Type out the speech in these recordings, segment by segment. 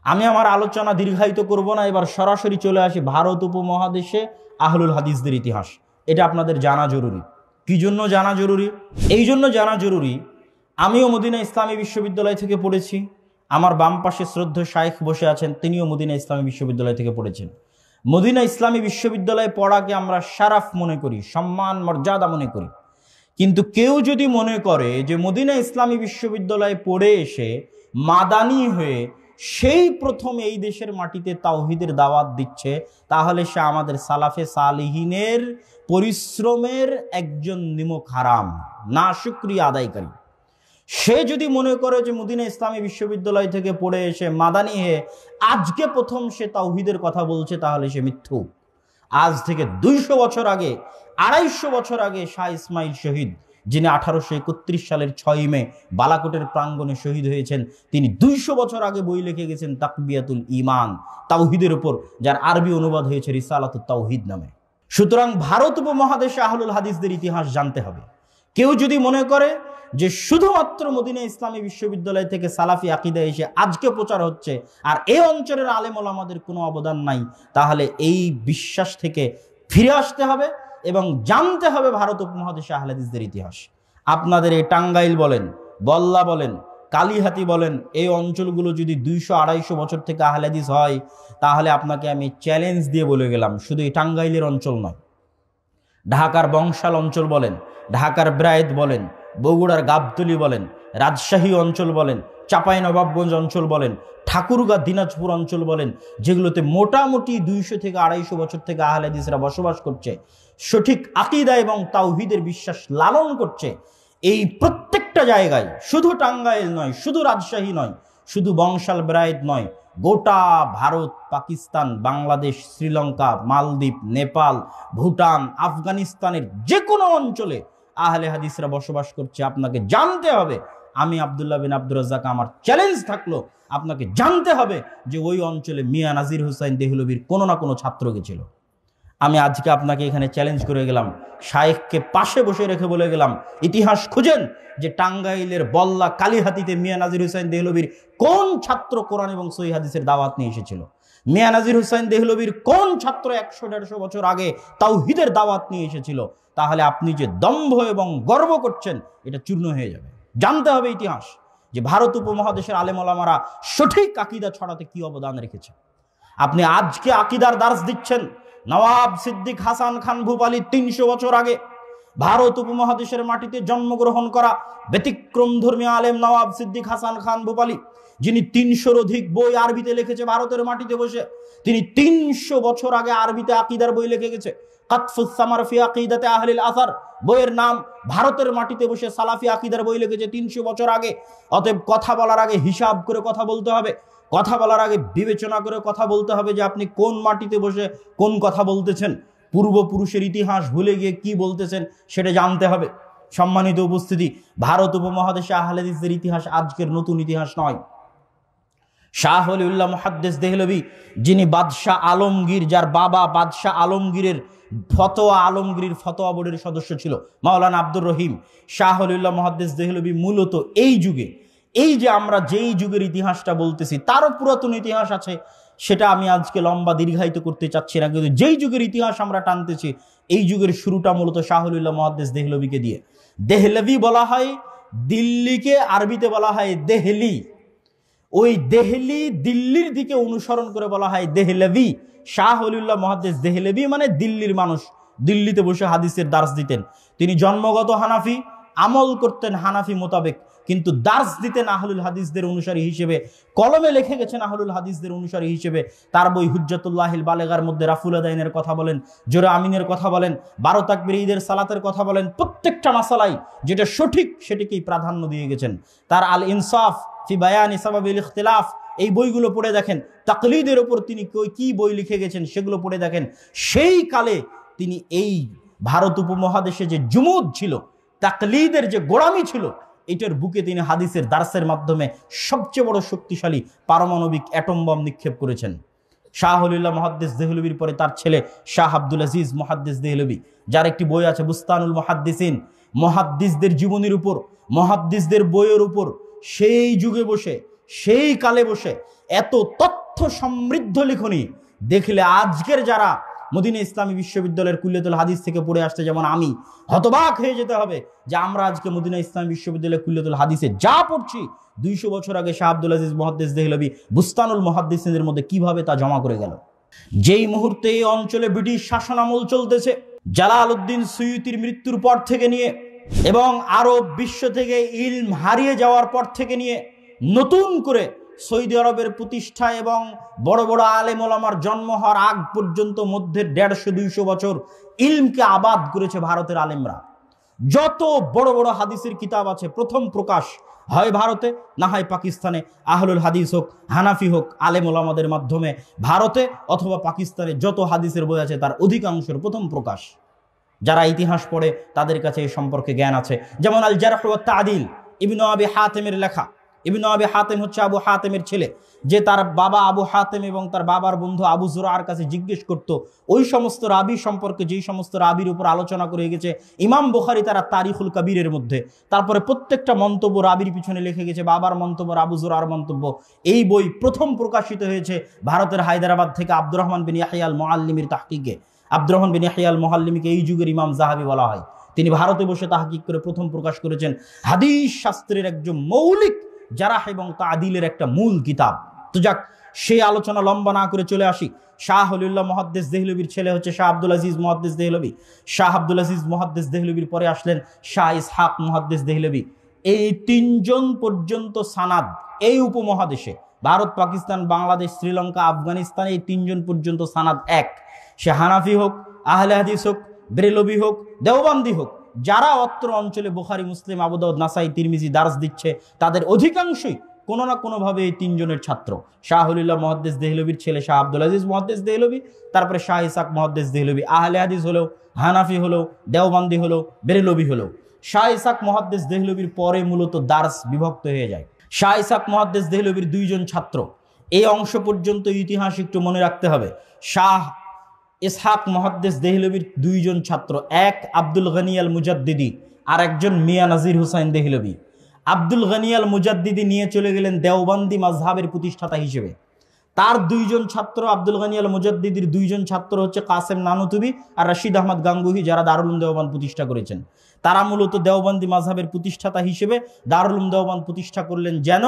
আমি আমার আলোচনা দীর্ঘায়িত করব না, এবার সরাসরি চলে আসি ভারত উপমহাদেশে আহলুল হাদিসদের ইতিহাস। এটা আপনাদের জানা জরুরি। কি জন্য জানা জরুরি? এই জন্য জানা জরুরি, আমিও মদিনা ইসলামী বিশ্ববিদ্যালয় থেকে পড়েছি। আমার বাম পাশে শ্রদ্ধেয় শাইখ বসে আছেন, তিনিও মদিনা ইসলামী বিশ্ববিদ্যালয় থেকে পড়েছেন। মদিনা ইসলামী বিশ্ববিদ্যালয়ে পড়াকে আমরা শারাফ মনে করি, সম্মান মর্যাদা মনে করি। কিন্তু কেউ যদি মনে করে যে মদিনা ইসলামী বিশ্ববিদ্যালয়ে পড়ে এসে মাদানী হয়ে সেই প্রথম এই দেশের মাটিতে তাওহীদের দাওয়াত দিচ্ছে, তাহলে সে আমাদের সালাফে সালিহিনের পরিশ্রমের একজন নিমক হারাম, না শুকরিয়া আদায়কারী। সে যদি মনে করে যে মদিনা ইসলামী বিশ্ববিদ্যালয় থেকে পড়ে এসে মাদানী হয়ে আজকে প্রথম সে তাওহীদের কথা বলছে, তাহলে সে মিথ্যুক। আজ থেকে 200 বছর আগে, 250 বছর আগে শাহ ইসমাইল শহীদ, যিনি 1831 সালের 6 মে বালাকোটের প্রাঙ্গণে শহীদ হয়েছেন, তিনি 200 বছর আগে বই লিখে গেছেন তাকবিয়াতুল ঈমান, তাওহীদের উপর, যার আরবি অনুবাদ হয়েছে রিসালাতুত তাওহীদ নামে। সুতরাং ভারত উপমহাদেশে আহলুল হাদিসদের ইতিহাস জানতে হবে। কেউ যদি মনে করে যে শুধুমাত্র মদিনা ইসলামী বিশ্ববিদ্যালয় থেকে সালাফি আকীদা এসে আজকে প্রচার হচ্ছে আর এই অঞ্চলের আলেম ওলামাদের কোনো অবদান নাই, তাহলে এই বিশ্বাস থেকে ফিরে আসতে হবে এবং জানতে হবে ভারত উপমহাদেশে আহলে হাদিসদের ইতিহাস। আপনাদের এই টাঙ্গাইল বলেন, বল্লা বলেন, কালিহাতি বলেন, এই অঞ্চলগুলো যদি 200-250 বছর থেকে আহলে হাদিস হয়, তাহলে আপনাকে আমি চ্যালেঞ্জ দিয়ে বলে গেলাম, শুধু এই টাঙ্গাইলের অঞ্চল নয়, ঢাকার বংশাল অঞ্চল বলেন, ঢাকার ব্রায়েত বলেন, বগুড়ার গাবতলী বলেন, রাজশাহী অঞ্চল বলেন, চাঁপাইনবাবগঞ্জ অঞ্চল বলেন, ঠাকুরগাঁ দিনাজপুর অঞ্চল বলেন, যেগুলোতে মোটামুটি 200 থেকে 250 বছর থেকে আহলে হাদিসরা বসবাস করছে, সঠিক আকীদা এবং তাওহীদের বিশ্বাস লালন করছে, এই প্রত্যেকটা জায়গায়, শুধু টাঙ্গাইল নয়, শুধু রাজশাহী নয়, শুধু বংশাল ব্রায়েত নয়, গোটা ভারত, পাকিস্তান, বাংলাদেশ, শ্রীলঙ্কা, মালদ্বীপ, নেপাল, ভুটান, আফগানিস্তানের যে কোনো অঞ্চলে আহলে হাদিসরা বসবাস করছে। আপনাকে জানতে হবে, আমি আব্দুল্লাহ বিন আব্দুর রাজ্জাক, আমার চ্যালেঞ্জ থাকলো, আপনাকে জানতে হবে যে ওই অঞ্চলে মিয়া নাজির হুসাইন দেহলভির কোনো না কোনো ছাত্র গেছিল। আমি আজকে আপনাকে এখানে চ্যালেঞ্জ করে গেলাম, শায়েখকে পাশে বসে রেখে বলে গেলাম, ইতিহাস খুঁজেন যে টাঙ্গাইলের বল্লা কালিহাতিতে মিয়া নাজির হুসাইন দেহলভির কোন ছাত্র কোরআন এবং সহিহ হাদিসের দাওয়াত নিয়ে এসেছিল। মিয়া নাজির হুসাইন দেহলভির কোন ছাত্র 100-150 বছর আগে তাওহীদের দাওয়াত নিয়ে এসেছিল। তাহলে আপনি যে দম্ভ এবং গর্ব করছেন, এটা চূর্ণ হয়ে যাবে। জানতে হবে ইতিহাস, যে ভারত উপমহাদেশের আলেম ওলামারা সঠিক আকীদা ছড়াতে কি অবদান রেখেছে। আপনি আজকে আকীদার দার্স দিচ্ছেন, নওয়াব সিদ্দিক হাসান খান ভূপালী 300 বছর আগে ভারত উপমহাদেশের মাটিতে জন্মগ্রহণ করা ব্যতিক্রম ধর্মী আলেম নওয়াব সিদ্দিক হাসান খান ভূপালী, যিনি 300-র অধিক বই আরবিতে লিখেছে ভারতের মাটিতে বসে। তিনি 300 বছর আগে আরবিতে আকীদার বই লিখে গেছে, কাতফুস সামার ফি আকীদাতে আহলিল আসার বইয়ের নাম। ভারতের মাটিতে বসে সালাফি আকীদার বই লিখেছে 300 বছর আগে। অতএব কথা বলার আগে হিসাব করে কথা বলতে হবে, কথা বলার আগে বিবেচনা করে কথা বলতে হবে যে আপনি কোন মাটিতে বসে কোন কথা বলতেছেন, পূর্বপুরুষের ইতিহাস ভুলে গিয়ে কি বলতেছেন সেটা জানতে হবে। সম্মানিত উপস্থিতি, ভারত উপমহাদেশে আহলে হাদিসদের ইতিহাস আজকের নতুন ইতিহাস নয়। শাহ ওলিউল্লাহ মুহাদ্দিস দেহলভী, যিনি বাদশাহ আলমগীর, যার বাবা বাদশাহ আলমগীরের আলমগীর ফতোয়া বোর্ডের সদস্য ছিল মাওলানা আব্দুর রহিম, শাহ ওলিউল্লাহ মুহাদ্দিস দেহলভী মূলত এই যুগে, এই যে আমরা যেই যুগের ইতিহাসটা বলতেছি তারও পুরাতন ইতিহাস আছে, সেটা আমি আজকে লম্বা দীর্ঘায়িত করতে চাচ্ছি না। কিন্তু যেই যুগের ইতিহাস আমরা টানতেছি, এই যুগের শুরুটা মূলত শাহ ওলিউল্লাহ মুহাদ্দিস দেহলভীকে দিয়ে। দেহলভী বলা হয় দিল্লিকে, আরবিতে বলা হয় দেহলি। ওই দেহলি, দিল্লির দিকে অনুসরণ করে বলা হয় দেহলভী। শাহ ওলিউল্লাহ মুহাদ্দিস দেহলভী মানে দিল্লির মানুষ, দিল্লিতে বসে হাদিসের দার্স দিতেন। তিনি জন্মগত হানাফি, আমল করতেন হানাফি মোতাবেক, কিন্তু দার্স দিতেন আহলুল হাদিসদের অনুসারী হিসেবে। কলমে লিখে গেছেন আহলুল হাদিসদের অনুসারী হিসেবে। তার বই হুজ্জাতুল্লাহিল বালেগার মধ্যে রাফুল আদাইনের কথা বলেন, জোরে আমিনের কথা বলেন, 12 তাকবীর ঈদের সালাতের কথা বলেন, প্রত্যেকটা মাসালাই যেটা সঠিক সেটিকেই প্রাধান্য দিয়ে গেছেন। তার আল ইনসাফ ফি বায়ানি সাবাবিল ইখতিলাফ, এই বইগুলো পড়ে দেখেন। তাকলিদের ওপর তিনি কি বই লিখে গেছেন সেগুলো পড়ে দেখেন। সেই কালে তিনি এই ভারত উপমহাদেশে যে জুমুদ ছিল, তাকলিদের যে গোড়ামি ছিল, এটার বুকে তিনি হাদিসের দার্সের মাধ্যমে সবচেয়ে বড় শক্তিশালী পারমাণবিক অ্যাটম বম নিক্ষেপ করেছেন। শাহ ওলিউল্লাহ মুহাদ্দিস দেহলভীর পরে তার ছেলে শাহ আব্দুল আজিজ মুহাদ্দিস দেহলভী, যার একটি বই আছে বুস্তানুল মুহাদ্দিসিন, মুহাদ্দিসদের জীবনীর উপর, মুহাদ্দিসদের বইয়ের উপর সেই যুগে বসে, সেই কালে বসে এত তথ্য সমৃদ্ধ লিখনি দেখলে আজকের যারা মদিনা ইসলামী বিশ্ববিদ্যালয়ের কুল্লিয়াতুল হাদিস থেকে পড়ে আসছে যেমন আমি, হতবাক হয়ে যেতে হবে যে আমরা আজকে মদিনা ইসলামী বিশ্ববিদ্যালয়ের কুল্লিয়াতুল হাদিসে যা পড়ছি 200 বছর আগে শাহ আব্দুল আজিজ মুহাদ্দিস দেহলভী বুস্তানুল মুহাদ্দিসিনদের মধ্যে কিভাবে তা জমা করে গেল। যেই মুহূর্তে এই অঞ্চলে ব্রিটিশ শাসন আমল চলতেছে, জালালউদ্দিন সুয়ুতির মৃত্যুর পর থেকে নিয়ে এবং আরব বিশ্ব থেকে ইলম হারিয়ে যাওয়ার পর থেকে নিয়ে নতুন করে সৌদি আরবের প্রতিষ্ঠা এবং বড় বড় আলেম ওলামার জন্ম হওয়ার আগ পর্যন্ত মধ্যে 150-200 বছর ইলমকে আবাদ করেছে ভারতের আলেমরা। যত বড় বড় হাদিসের কিতাব আছে প্রথম প্রকাশ হয় ভারতে, না হয় পাকিস্তানে। আহলুল হাদিস হোক, হানাফি হোক, আলেম ওলামাদের মাধ্যমে ভারতে অথবা পাকিস্তানে যত হাদিসের বই আছে তার অধিকাংশের প্রথম প্রকাশ। যারা ইতিহাস পড়ে তাদের কাছে এই সম্পর্কে জ্ঞান আছে। যেমন আল জারহ ওয়াত তা'দীল ইবনে আবি হাতেমের লেখা। ইবনে আবি হাতেম হচ্ছে আবু হাতেমের ছেলে, যে তার বাবা আবু হাতেম এবং তার বাবার বন্ধু আবু যুরআর কাছে জিজ্ঞেস করত ওই সমস্ত রাবি সম্পর্কে যেই সমস্ত রাবির উপর আলোচনা করে গেছে ইমাম বুখারী তারা তারিখুল কাবীরের মধ্যে। তারপরে প্রত্যেকটা মন্তব্য রাবির পিছনে লিখে গেছে, বাবার মন্তব্য, আবু যুরআর মন্তব্য। এই বই প্রথম প্রকাশিত হয়েছে ভারতের হায়দ্রাবাদ থেকে আব্দুর রহমান বিন ইয়াহইয়া আল মুআল্লিমির তাহকিকে। আব্দুর রহমান বিন ইয়াহইয়া আল মুআল্লিমকে এই যুগের ইমাম যাহাবি বলা হয়। তিনি ভারতে বসে তাহকিক করে প্রথম প্রকাশ করেছেন হাদিস শাস্ত্রের একজন মৌলিক জারাহ এবং তা'দীলের একটা মূল কিতাব। তো যাক, সেই আলোচনা লম্বা না করে চলে আসি। শাহ ওলিউল্লাহ মুহাদ্দিস দেহলভীর ছেলে হচ্ছে শাহ আব্দুল আজিজ মুহাদ্দিস দেহলভী। শাহ আব্দুল আজিজ মুহাদ্দিস দেহলভীর পরে আসলেন শাহ ইসহাক মুহাদ্দিস দেহলভী। এই তিনজন পর্যন্ত সানাদ এই উপমহাদেশে ভারত, পাকিস্তান, বাংলাদেশ, শ্রীলঙ্কা, আফগানিস্তান, এই তিনজন পর্যন্ত সানাদ এক। সে হানাফি হোক, আহলে হাদিস হোক, বেরেলভী হোক, দেওবন্দি হোক, যারা অত্র অঞ্চলে বুখারী, মুসলিম, আবু দাউদ, নাসাই, তিরমিজি দার্স দিচ্ছে তাদের অধিকাংশই কোনো না কোনোভাবে এই তিনজনের ছাত্র। শাহ ওলিউল্লাহ মুহাদ্দিস দেহলভীর ছেলে শাহ আব্দুল আজিজ মুহাদ্দিস দেহলভী, তারপরে শাহ ইসহাক মুহাদ্দিস দেহলভী। আহলে হাদিস হলেও, হানাফি হলেও, দেওবন্দি হলেও, বেরেলভী হলেও। শাহ ইসহাক মুহাদ্দিস দেহলভীর পরে মূলত দার্স বিভক্ত হয়ে যায়। শাহ ইসহাক মুহাদ্দিস দেহলভীর 2 জন ছাত্র। এই অংশ পর্যন্ত ইতিহাস একটু মনে রাখতে হবে। শাহ ইসহাক মুহাদ্দিস দেহলভীর 2 জন ছাত্র, এক আব্দুল গনি আল মুজাদ্দিদি আর একজন মিয়া নাজির হুসাইন দেহলভী। আব্দুল গনি আল মুজাদ্দিদি নিয়ে চলে গেলেন দেওবন্দি মাযহাবের প্রতিষ্ঠাতা হিসেবে। তার 2 জন ছাত্র, আব্দুল গনি আল মুজাদ্দিদির 2 জন ছাত্র হচ্ছে কাসেম নানুতুবি আর রশিদ আহমদ গাঙ্গুহি, যারা দারুল উলুম দেওবন্দ প্রতিষ্ঠা করেছেন। তারা মূলত দেওবন্দি মাযহাবের প্রতিষ্ঠাতা হিসেবে দারুল উলুম দেওবন্দ প্রতিষ্ঠা করলেন, যেন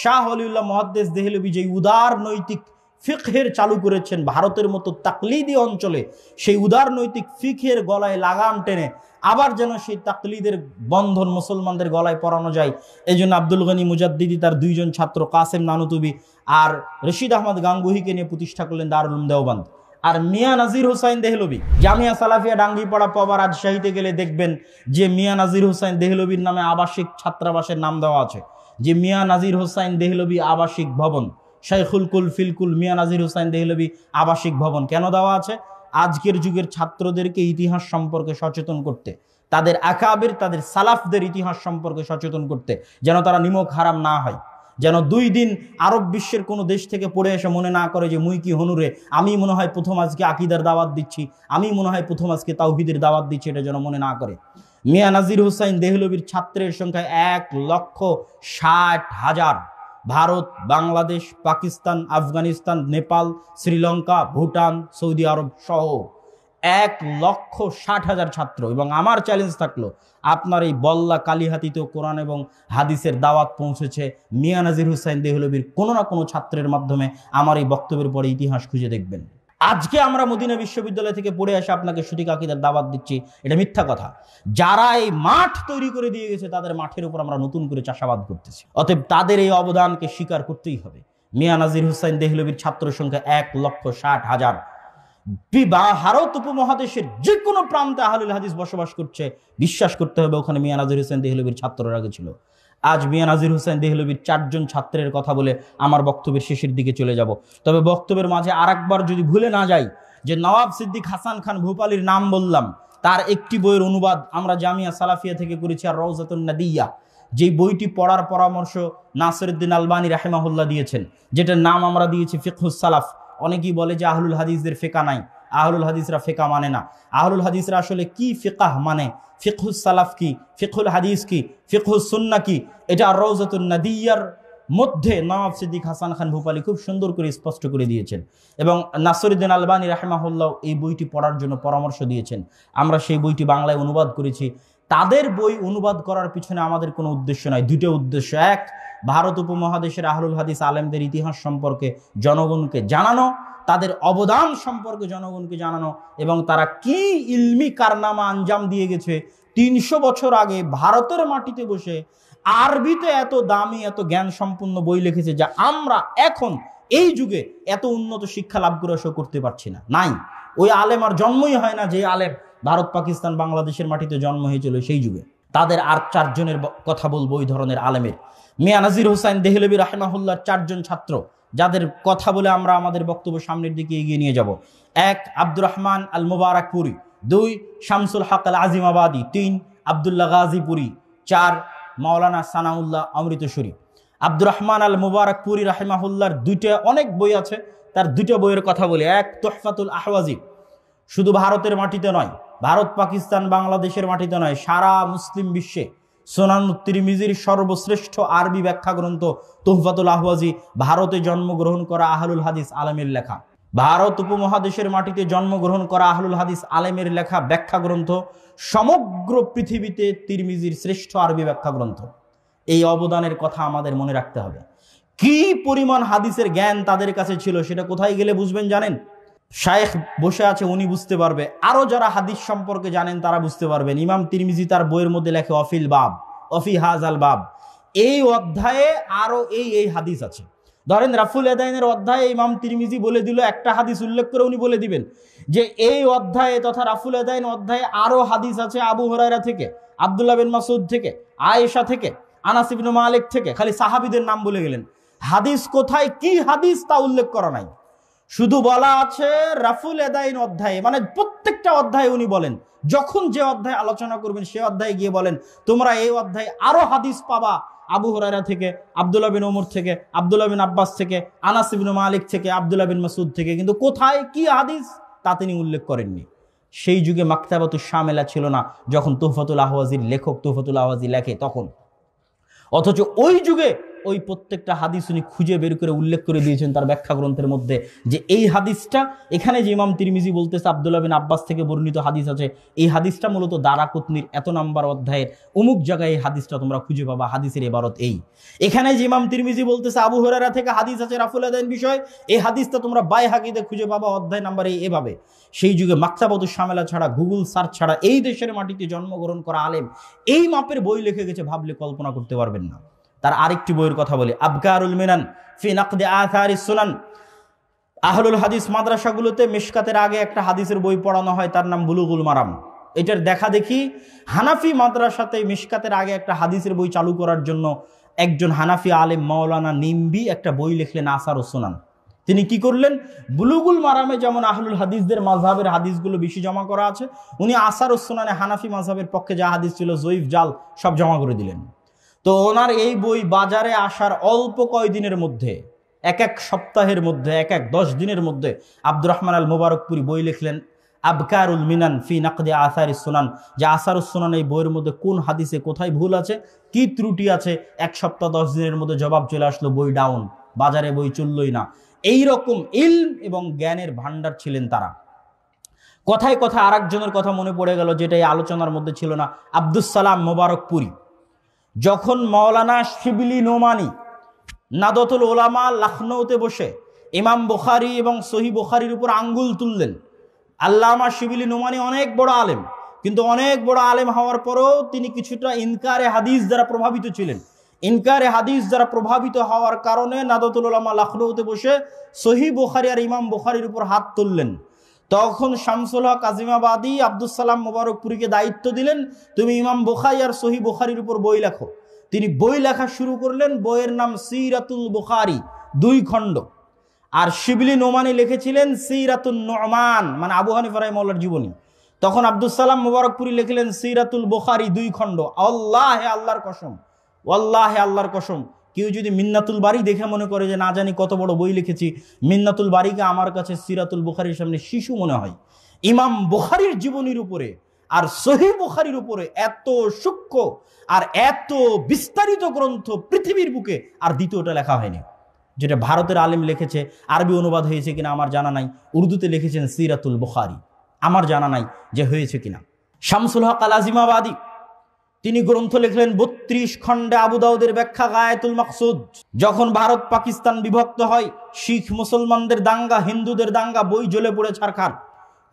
শাহ ওলিউল্লাহ মুহাদ্দিস দেহলভী যে উদার নৈতিক ফিকহের চালু করেছেন ভারতের মতো তাকলিদি অঞ্চলে, সেই উদার নৈতিক ফিকহের গলায় লাগাম টেনে আবার যেন সেই তাকলিদের বন্ধন মুসলমানদের গলায় পরানো যায়। এই জন্য আব্দুল গনি মুজাদ্দিদি তার 2 জন ছাত্র কাসেম নানুতুবি আর রশিদ আহমদ গাঙ্গুহিকে নিয়ে প্রতিষ্ঠা করলেন দারুল উলুম দেওবন্দ। আর মিয়া নাজির হুসাইন দেহলভী, জামিয়া সালাফিয়া ডাঙ্গিপাড়া পবা রাজশাহীতে গেলে দেখবেন যে মিয়া নাজির হুসাইন দেহলভীর নামে আবাসিক ছাত্রাবাসের নাম দেওয়া আছে, যে মিয়া নাজির হুসাইন দেহলভী আবাসিক ভবন। শাইখুল কুল ফিলকুল মিয়া নাজির হুসাইন দেহলভী আবাসিক ভবন কেন দেওয়া আছে? আজকের যুগের ছাত্রদেরকে ইতিহাস সম্পর্কে সচেতন করতে, তাদের আকাবির, তাদের সালাফদের ইতিহাস সম্পর্কে সচেতন করতে, যেন তারা নিমক হারাম না হয়, যেন 2 দিন আরব বিশ্বের কোনো দেশ থেকে পড়ে এসে মনে না করে যে মুই কি হনুরে, আমি মনে হয় প্রথম আজকে আকিদার দাওয়াত দিচ্ছি, আমি মনে হয় প্রথম আজকে তাওহীদের দাওয়াত দিচ্ছি, এটা যেন মনে না করে। মিয়া নাজির হুসাইন দেহলভীর ছাত্রের সংখ্যা 1,60,000। ভারত, বাংলাদেশ, পাকিস্তান, আফগানিস্তান, নেপাল, শ্রীলঙ্কা, ভুটান, সৌদি আরব সহ 1,60,000 ছাত্র। এবং আমার চ্যালেঞ্জ থাকলো, আপনার এই বল্লা কালিহাতিতেও কোরআন এবং হাদিসের দাওয়াত পৌঁছেছে মিয়া নাজির হুসাইন দেহলভীর কোনো না কোনো ছাত্রের মাধ্যমে। আমার এই বক্তব্যের পরে ইতিহাস খুঁজে দেখবেন। আজকে আমরা মদিনা বিশ্ববিদ্যালয় থেকে পড়ে আসে আপনাকে সঠিক আকীদার দাওয়াত দিচ্ছি, এটা মিথ্যা কথা। যারা এই মাঠ তৈরি করে দিয়ে গেছে তাদের মাঠের উপর আমরা নতুন করে চাষাবাদ করতেছি। অতএব তাদের এই অবদানকে স্বীকার করতেই হবে। মিয়া নাজির হুসাইন দেহলভীর ছাত্র সংখ্যা 1,60,000। ভারত উপমহাদেশের যে কোনো প্রান্তে আহলুল হাদিস বসবাস করছে, বিশ্বাস করতে হবে ওখানে মিয়া নাজির হুসাইন দেহলভীর ছাত্ররা আগে ছিল। আজ মিয়া নাজির হুসাইন দেহলভীর 4 জন ছাত্রের কথা বলে আমার বক্তব্যের শেষের দিকে চলে যাব। তবে বক্তব্যের মাঝে আরেকবার যদি ভুলে না যাই, যে নওয়াব সিদ্দিক হাসান খান ভূপালীর নাম বললাম, তার একটি বইয়ের অনুবাদ আমরা জামিয়া সালাফিয়া থেকে করেছি, আর রওজাতুন নাদিয়া, যেই বইটি পড়ার পরামর্শ নাসিরউদ্দিন আলবানী রাহিমাহুল্লাহ দিয়েছেন, যেটার নাম আমরা দিয়েছি ফিকহুস সালাফ। অনেকেই বলে যে আহলুল হাদিসদের ফিকহ নাই, আহলুল হাদিসরা ফিকহ মানে না। আহলুল হাদিসরা আসলে কি ফিকহ মানে, ফিকহুস সালাফ কি, ফিকহুল হাদিস কি, ফিকহুস সুন্নাহ কি, এটা রওজাতুন নাদিয়ার মধ্যে নওয়াব সিদ্দিক হাসান খান ভূপালী খুব সুন্দর করে স্পষ্ট করে দিয়েছেন, এবং নাসিরউদ্দিন আলবানী রাহিমাহুল্লাহ এই বইটি পড়ার জন্য পরামর্শ দিয়েছেন। আমরা সেই বইটি বাংলায় অনুবাদ করেছি। তাদের বই অনুবাদ করার পিছনে আমাদের কোনো উদ্দেশ্য নয়, দুটো উদ্দেশ্য। এক, ভারত উপমহাদেশের আহলুল হাদিস আলেমদের ইতিহাস সম্পর্কে জনগণকে জানানো, তাদের অবদান সম্পর্কে জনগণকে জানানো, এবং তারা কি ইলমি কারনামা আঞ্জাম দিয়ে গেছে 300 বছর আগে ভারতের মাটিতে বসে আরবিতে এত দামি এত জ্ঞান সম্পন্ন বই লিখেছে, যা আমরা এখন এই যুগে এত উন্নত শিক্ষা লাভ করে করতে পারছি না। নাই, ওই আলেম আর জন্মই হয় না যে আলেম ভারত পাকিস্তান বাংলাদেশের মাটিতে জন্ম হয়েছিল সেই যুগে। তাদের আর 4 জনের কথা বলবো ওই ধরনের আলেমের। মিয়া নাজির হোসাইন দেহলভী রাহিমাহুল্লাহর 4 জন ছাত্র, যাদের কথা বলে আমরা আমাদের বক্তব্য সামনের দিকে এগিয়ে নিয়ে যাব। 1, আব্দুর রহমান আল মুবারকপুরি। 2, শামসুল হক আল আজিমাবাদী। 3, আবদুল্লাহ গাজীপুরি। 4, মাওলানা সানাউল্লাহ অমৃতসরী। আব্দুর রহমান আল মুবারকপুরি রাহিমাহুল্লাহর 2টা অনেক বই আছে, তার 2টা বইয়ের কথা বলি। 1, তুহফাতুল আহওয়াজি। শুধু ভারতের মাটিতে নয়, ভারত পাকিস্তান বাংলাদেশের মাটিতে নয়, সারা মুসলিম বিশ্বে সুনান তিরমিজির সর্বশ্রেষ্ঠ আরবি ব্যাখ্যা গ্রন্থ তুহফাতুল আহওয়াজি, ভারতে জন্মগ্রহণ করা আহলুল হাদিস আলেমের লেখা। ভারত উপমহাদেশের মাটিতে জন্মগ্রহণ করা আহলুল হাদিস আলেমের লেখা ব্যাখ্যা গ্রন্থ, সমগ্র পৃথিবীতে তিরমিজির শ্রেষ্ঠ আরবি ব্যাখ্যা গ্রন্থ। এই অবদানের কথা আমাদের মনে রাখতে হবে। কি পরিমাণ হাদিসের জ্ঞান তাদের কাছে ছিল সেটা কোথায় গেলে বুঝবেন জানেন? শায়েখ বসে আছে, উনি বুঝতে পারবে। আরো যারা হাদিস সম্পর্কে জানেন তারা বুঝতে পারবেন। ইমাম তিরমিজি তার বইয়ের মধ্যে লেখে অফিল বাব, অফি হাজাল বাব, এই অধ্যায়ে আরো এই হাদিস আছে। ধরেন রাফুল আদাইনের অধ্যায়ে ইমাম তিরমিজি বলে দিল, একটা হাদিস উল্লেখ করে উনি বলে দিবেন যে এই অধ্যায়ে তথা রাফুল আদাইন অধ্যায়ে আরো হাদিস আছে আবু হুরায়রা থেকে, আব্দুল্লাহ বিন মাসউদ থেকে, আয়েশা থেকে, আনাস ইবনে মালিক থেকে। খালি সাহাবীদের নাম বলে গেলেন, হাদিস কোথায় কি হাদিস তা উল্লেখ করা নাই। শুধু বলা আছে রাফুল আদাইন অধ্যায়ে, মানে প্রত্যেকটা অধ্যায়ে উনি বলেন, যখন যে অধ্যায় আলোচনা করবেন সে অধ্যায়ে গিয়ে বলেন তোমরা এই অধ্যায়ে আরো হাদিস পাবা আবু হুরায়রা থেকে, আব্দুল্লাহ বিন ওমর থেকে, আব্দুল্লাহ বিন আব্বাস থেকে, আনাস ইবনে মালিক থেকে, আব্দুল্লাহ বিন মাসউদ থেকে। কিন্তু কোথায় কি হাদিস তা তিনি উল্লেখ করেননি। সেই যুগে মাকতাবাতুশ শামেলা ছিল না, যখন তুহফাতুল আহওয়াজির লেখক তুহফাতুল আহওয়াজি লেখে তখন। অথচ ওই যুগে ওই প্রত্যেকটা হাদিস উনি খুঁজে বের করে উল্লেখ করে দিয়েছেন তার ব্যাখ্যা গ্রন্থের মধ্যে, যে এই হাদিসটা এখানে যে ইমাম তিরমিজি বলতেছে আব্দুল্লাহ বিন আব্বাস থেকে বর্ণিত হাদিস আছে, এই হাদিসটা মূলত দারাকুতনির এত নাম্বার অধ্যায়ের অমুক জায়গায় এই হাদিসটা তোমরা খুঁজে পাবা। হাদিসের ইবারত এই। এখানে যে ইমাম তিরমিজি বলতেছে আবু হুরায়রা থেকে হাদিস আছে রাফুল আদাইন বিষয়, এই হাদিসটা তোমরা বাইহাকিতে খুঁজে পাবা অধ্যায় নাম্বার এভাবে। সেই যুগে মাকতাবাতুশ শামেলা ছাড়া, গুগল সার্চ ছাড়া এই দেশের মাটিতে জন্মগ্রহণ করা আলেম এই মাপের বই লিখে গেছে, ভাবলে কল্পনা করতে পারবেন না। তার আরেকটি বইয়ের কথা বলি, আবকারুল মিনান ফি নাকদি আথারিস সুনান। আহলুল হাদিস মাদ্রাসাগুলোতে মিশকাতের আগে একটা হাদিসের বই পড়ানো হয়, তার নাম বুলুগুল মারাম। এটার দেখা দেখি হানাফি মাদ্রাসাতে মিশকাতের আগে একটা হাদিসের বই চালু করার জন্য একজন হানাফি আলেম মাওলানা নিম্বি একটা বই লিখলেন আসারুস সুনান। তিনি কি করলেন, বুলুগুল মারামে যেমন আহলুল হাদিসদের মাযহাবের হাদিসগুলো বেশি জমা করা আছে, উনি আসারুস সুনানে হানাফি মাযহাবের পক্ষে যা হাদিস ছিল জয়ীফ জাল সব জমা করে দিলেন। তো ওনার এই বই বাজারে আসার অল্প কয়দিনের মধ্যে, এক সপ্তাহের মধ্যে, 10 দিনের মধ্যে আব্দুর রহমান আল মুবারকপুরি বই লিখলেন আবকারুল মিনান ফি নাকদি আসারিস সুনান, যে আসারুস সুনান এই বইয়ের মধ্যে কোন হাদিসে কোথায় ভুল আছে, কি ত্রুটি আছে। 1 সপ্তাহ 10 দিনের মধ্যে জবাব চলে আসলো, বই ডাউন, বাজারে বই চললই না। এই রকম ইলম এবং জ্ঞানের ভান্ডার ছিলেন তারা। কথায় কথায় আরেকজনের কথা মনে পড়ে গেল, যেটা এই আলোচনার মধ্যে ছিল না, আব্দুস সালাম মুবারকপুরি। যখন মাওলানা শিবলি নোমানি নাদতুল ওলামা লখনৌতে বসে ইমাম বুখারী এবং সহিহ বুখারীর উপর আঙ্গুল তুললেন, আল্লামা শিবলি নোমানি অনেক বড় আলেম, কিন্তু অনেক বড় আলেম হওয়ার পরেও তিনি কিছুটা ইনকারে হাদিস দ্বারা প্রভাবিত ছিলেন। ইনকারে হাদিস দ্বারা প্রভাবিত হওয়ার কারণে নাদতুল ওলামা লখনৌতে বসে সহিহ বুখারী আর ইমাম বুখারীর উপর হাত তুললেন। তখন শামসুল হক আজিমাবাদী আব্দুস সালাম মুবারকপুরীকে দায়িত্ব দিলেন, তুমি ইমাম বুখারী আর সহিহ বুখারীর উপর বই লেখো। তিনি বই লেখা শুরু করলেন, বইয়ের নাম সিরাতুল বুখারী, 2 খণ্ড। আর শিবলি নোমানি লিখেছিলেন সিরাতুন নুমান, মানে আবু হানিফা রাহিমাহুল্লাহর জীবনী। তখন আব্দুস সালাম মুবারকপুরী লিখলেন সিরাতুল বুখারী 2 খণ্ড। আল্লাহে আল্লাহর কসম, ওয়াল্লাহে আল্লাহর কসম, কেউ যদি মিন্নাতুল বারী দেখে মনে করে যে না জানি কত বড় বই লিখেছি, মিন্নাতুল বারীকে আমার কাছে সিরাতুল বুখারীর সামনে শিশু মনে হয়। ইমাম বুখারীর জীবনীর উপরে আর সহিহ বুখারীর উপরে এত সূক্ষ্ম আর এত বিস্তারিত গ্রন্থ পৃথিবীর বুকে আর দ্বিতীয়টা লেখা হয়নি। যেটা ভারতের আলেম লিখেছে, আরবি অনুবাদ হয়েছে কিনা আমার জানা নাই, উর্দুতে লিখেছেন সিরাতুল বুখারী, আমার জানা নাই যে হয়েছে কিনা। শামসুল হক আল আজিমাবাদী তিনি গ্রন্থ লিখলেন 32 খণ্ডে আবু দাউদের ব্যাখ্যা গায়াতুল মাকসুদ। যখন ভারত পাকিস্তান বিভক্ত হয়, শিখ মুসলমানদের দাঙ্গা, হিন্দুদের দাঙ্গা, বই জ্বলে পড়ে ছারখার।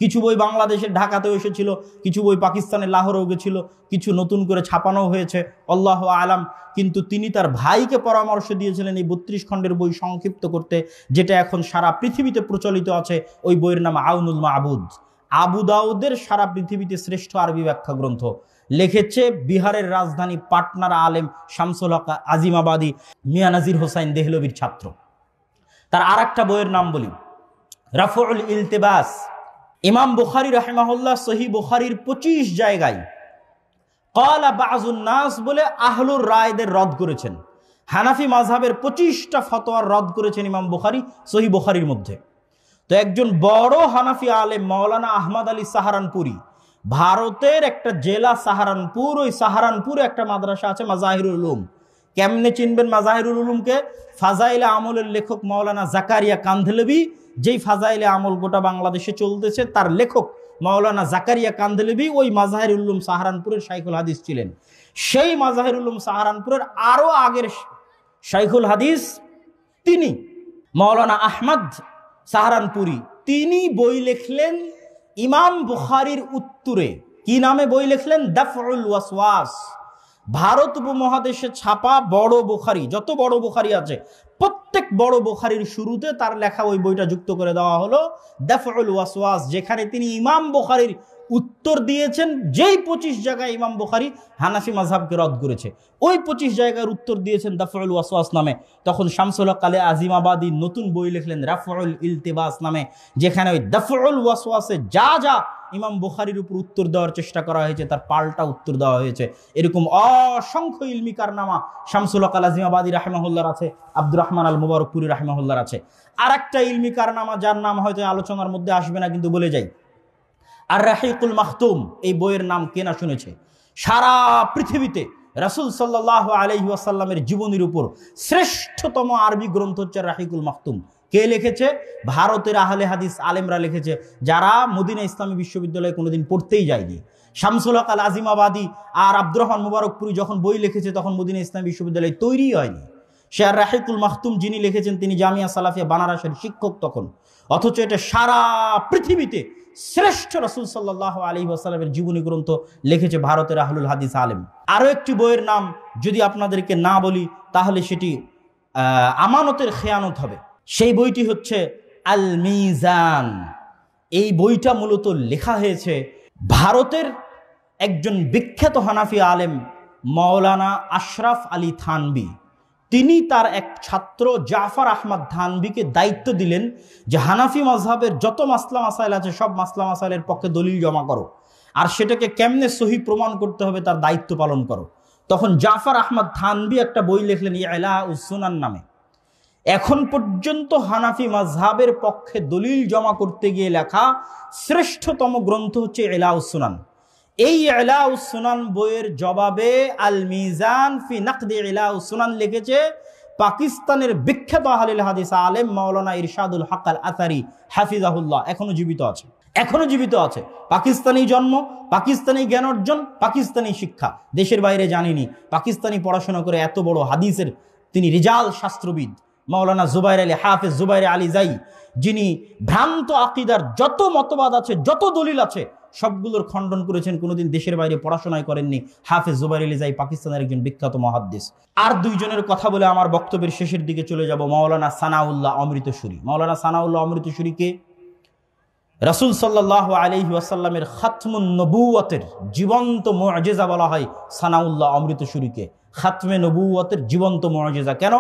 কিছু বই বাংলাদেশের ঢাকাতেও এসেছিল, কিছু বই পাকিস্তানের লাহোরেও গেছিল, কিছু নতুন করে ছাপানো হয়েছে, আল্লাহ আলাম। কিন্তু তিনি তার ভাইকে পরামর্শ দিয়েছিলেন এই 32 খণ্ডের বই সংক্ষিপ্ত করতে, যেটা এখন সারা পৃথিবীতে প্রচলিত আছে। ওই বইয়ের নাম আউনুল মাবুদ। আবু দাউদের সারা পৃথিবীতে শ্রেষ্ঠ আরবি ব্যাখ্যা গ্রন্থ লিখেছে বিহারের রাজধানী পাটনার আলেম শামসুল হক আজিমাবাদী, মিয়া নাজির হোসাইন দেহলভির ছাত্র। তার আর একটা বইয়ের নাম বলি, রাফউল ইলতিবাস। ইমাম বুখারী রাহিমাহুল্লাহ সহিহ বুখারীর 25 জায়গায় ক্বালা বাযুন নাস বলে আহলুর রায়দের রদ করেছেন। হানাফি মাযহাবের 25টা ফতোয়ার রদ করেছেন ইমাম বুখারী সহিহ বুখারীর মধ্যে। তো একজন বড় হানাফি আলেম মাওলানা আহমদ আলী সাহারানপুরি, ভারতের একটা জেলা সাহারানপুর, ওই সাহারানপুরে একটা মাদ্রাসা আছে মাজাহিরুল উলুম। কেমনে চিনবেন মাজাহিরুল উলুমকে? ফাজাইলে আমলের লেখক মাওলানা জাকারিয়া কান্ধেলভি, যেই ফাজাইলে আমল গোটা বাংলাদেশে চলতেছে, তার লেখক মাওলানা জাকারিয়া কান্ধেলভি ওই মাজাহিরুল উলুম সাহারানপুরের শাইখুল হাদিস ছিলেন। সেই মাজাহিরুল উলুম সাহারানপুরের আরো আগের শাইখুল হাদিস তিনি মাওলানা আহমদ সাহারানপুরি, তিনি বই লিখলেন ইমাম বুখারীর উত্তরে। কি নামে বই লিখলেন? দাফউল ওয়াসওয়াস। ভারত উপমহাদেশে ছাপা বড় বুখারী, যত বড় বুখারী আছে প্রত্যেক বড় বুখারীর শুরুতে তার লেখা ওই বইটা যুক্ত করে দেওয়া হলো দাফউল ওয়াসওয়াস, যেখানে তিনি ইমাম বুখারীর উত্তর দিয়েছেন। যেই 25 জায়গায় ইমাম বুখারী হানাফি মাযহাবকে রদ করেছে, ওই 25 জায়গার উত্তর দিয়েছেন দাফউল ওয়াসওয়াস নামে। তখন শামসুল হক আলী আজিমাবাদী নতুন বই লিখলেন রাফউল ইলতিবাস নামে, যেখানে ওই দাফউল ওয়াসওয়াসে যা যা ইমাম বুখারীর উপর উত্তর দেওয়ার চেষ্টা করা হয়েছে তার পাল্টা উত্তর দেওয়া হয়েছে। এরকম অসংখ্য ইলমি কারনামা শামসুল হক আল আজিমাবাদী রাহিমাহুল্লাহর আছে, আব্দুর রহমান আল মুবারকপুরি রাহিমাহুল্লাহর আছে। আর একটা ইলমি কারনামা যার নাম হয়তো আলোচনার মধ্যে আসবে না, কিন্তু বলে যাই, আর রাহিকুল মাখতুম। এই বইয়ের নাম কে না শুনেছে? সারা পৃথিবীতে রাসূল সাল্লাল্লাহু আলাইহি ওয়াসাল্লামের জীবনীর উপর শ্রেষ্ঠতম আরবি গ্রন্থ হচ্ছে রাহিকুল মাখতুম। কে লিখেছে? ভারতের আহলে হাদিস আলেমরা লিখেছে, যারা মদিনা ইসলামী বিশ্ববিদ্যালয়ে কোনোদিন পড়তেই যায়নি। শামসুল হক আল আজিমাবাদী আর আব্দুর রহমান মুবারকপুরি যখন বই লিখেছে তখন মদিনা ইসলামী বিশ্ববিদ্যালয় তৈরি হয়নি। সে আর রাহিকুল মাখতুম যিনি লিখেছেন তিনি জামিয়া সালাফিয়া বানারসের শিক্ষক তখন। অথচ এটা সারা পৃথিবীতে শ্রেষ্ঠ রাসূল সাল্লাল্লাহু আলাইহি ওয়াসাল্লামের জীবনী গ্রন্থ লিখেছে ভারতের আহলুল হাদিস আলেম। আরো একটি বইয়ের নাম যদি আপনাদেরকে না বলি তাহলে সেটি আমানতের খেয়ানত হবে। সেই বইটি হচ্ছে আল মিজান। এই বইটা মূলত লেখা হয়েছে ভারতের একজন বিখ্যাত হানাফি আলেম মাওলানা আশরাফ আলী থানভী। তিনি তার এক ছাত্র জাফর আহমদ থানভীকে দায়িত্ব দিলেন যে হানাফি মাযহাবের যত মাসলা মাসাইল আছে সব মাসলা মাসাইলের পক্ষে দলিল জমা করো, আর সেটাকে কেমনে সহি প্রমাণ করতে হবে তার দায়িত্ব পালন করো। তখন জাফর আহমদ থানভী একটা বই লিখলেন ইলাউস সুনান নামে। এখন পর্যন্ত হানাফি মাযহাবের পক্ষে দলিল জমা করতে গিয়ে লেখা শ্রেষ্ঠতম গ্রন্থ হচ্ছে ইলাউস সুনান। এই ইলাউস সুনান বইয়ের জবাবে আল মিজান ফি নাকদি ইলাউস সুনান লিখেছে পাকিস্তানের বিখ্যাত আহলুল হাদিস আলেম মাওলানা ইরশাদুল হক আল আসারি হাফিজাহুল্লাহ। এখনো জীবিত আছে। পাকিস্তানি জন্ম, পাকিস্তানি জ্ঞান অর্জন, পাকিস্তানি শিক্ষা, দেশের বাইরে জানিনি। পাকিস্তানি পড়াশোনা করে এত বড় হাদিসের তিনি রিজাল শাস্ত্রবিদ মাওলানা জুবাইর আলী হাফেজ জুবাইর আলী জাই, যিনি ভ্রান্ত আকীদার যত মতবাদ আছে, যত দলিল আছে সবগুলোর খণ্ডন করেছেন, কোনোদিন দেশের বাইরে পড়াশোনায় করেননি। হাফেজ জুবাইর আলী জাই পাকিস্তানের একজন বিখ্যাত মুহাদ্দিস। আর দুইজনের কথা বলে আমার বক্তব্যের শেষের দিকে চলে যাব। মাওলানা সানাউল্লাহ অমৃতসুরি। মাওলানা সানাউল্লাহ অমৃতসুরিকে রাসূল সাল্লাল্লাহু আলাইহি ওয়াসাল্লামের খাতমুন নবুওয়াতের জীবন্ত মুআজিজা বলা হয়। সানাউল্লাহ অমৃতসুরিকে খাতমে নবুওয়াতের জীবন্ত মুআজিজা। কেন?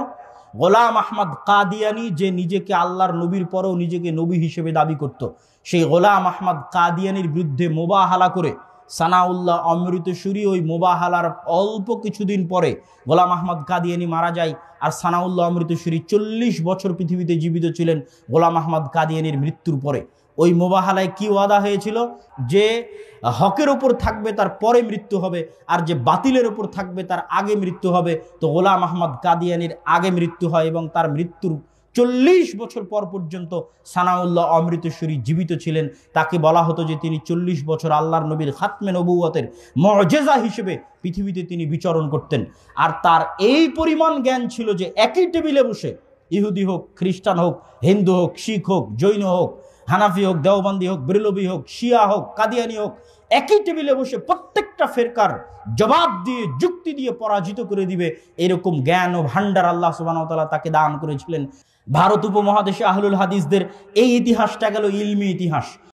গোলাম আহমদ কাদিয়ানি, যে নিজেকে আল্লাহর নবীর পরেও নিজেকে নবী হিসেবে দাবি করত, সেই গোলাম আহমদ কাদিয়ানির বিরুদ্ধে মোবাহালা করে সানাউল্লাহ অমৃতসুরি ওই মোবাহালার অল্প কিছুদিন পরে গোলাম আহমদ কাদিয়ানি মারা যায়। আর সানাউল্লাহ অমৃতসুরি 40 বছর পৃথিবীতে জীবিত ছিলেন গোলাম আহমদ কাদিয়ানির মৃত্যুর পরে। ওই মোবাহালায় কি ওয়াদা হয়েছিল যে হকের ওপর থাকবে তার পরে মৃত্যু হবে, আর যে বাতিলের ওপর থাকবে তার আগে মৃত্যু হবে। তো গোলাম আহমদ কাদিয়ানির আগে মৃত্যু হয় এবং তার মৃত্যুর 40 বছর পর পর্যন্ত সানাউল্লাহ অমৃতসরী জীবিত ছিলেন। তাকে বলা হতো যে তিনি 40 বছর আল্লাহর নবীর খাতমে নবুয়তের মুজিজা হিসেবে পৃথিবীতে তিনি বিচরণ করতেন। আর তার এই পরিমাণ জ্ঞান ছিল যে একই টেবিলে বসে ইহুদি হোক, খ্রিস্টান হোক, হিন্দু হোক, শিখ হোক, জৈন হোক, হানাফি হোক, দেওবন্দি হোক, বেরলভী হোক, শিয়া হোক, কাদিয়ানি হোক, একই টেবিলে বসে প্রত্যেকটা ফেরকার জবাব দিয়ে যুক্তি দিয়ে পরাজিত করে দিবে, এরকম জ্ঞান ও ভান্ডার আল্লাহ সুবহানাহু ওয়া তাআলা তাকে দান করেছিলেন। ভারত উপমহাদেশে আহলুল হাদিসদের এই ইতিহাসটা গেল ইলমি ইতিহাস।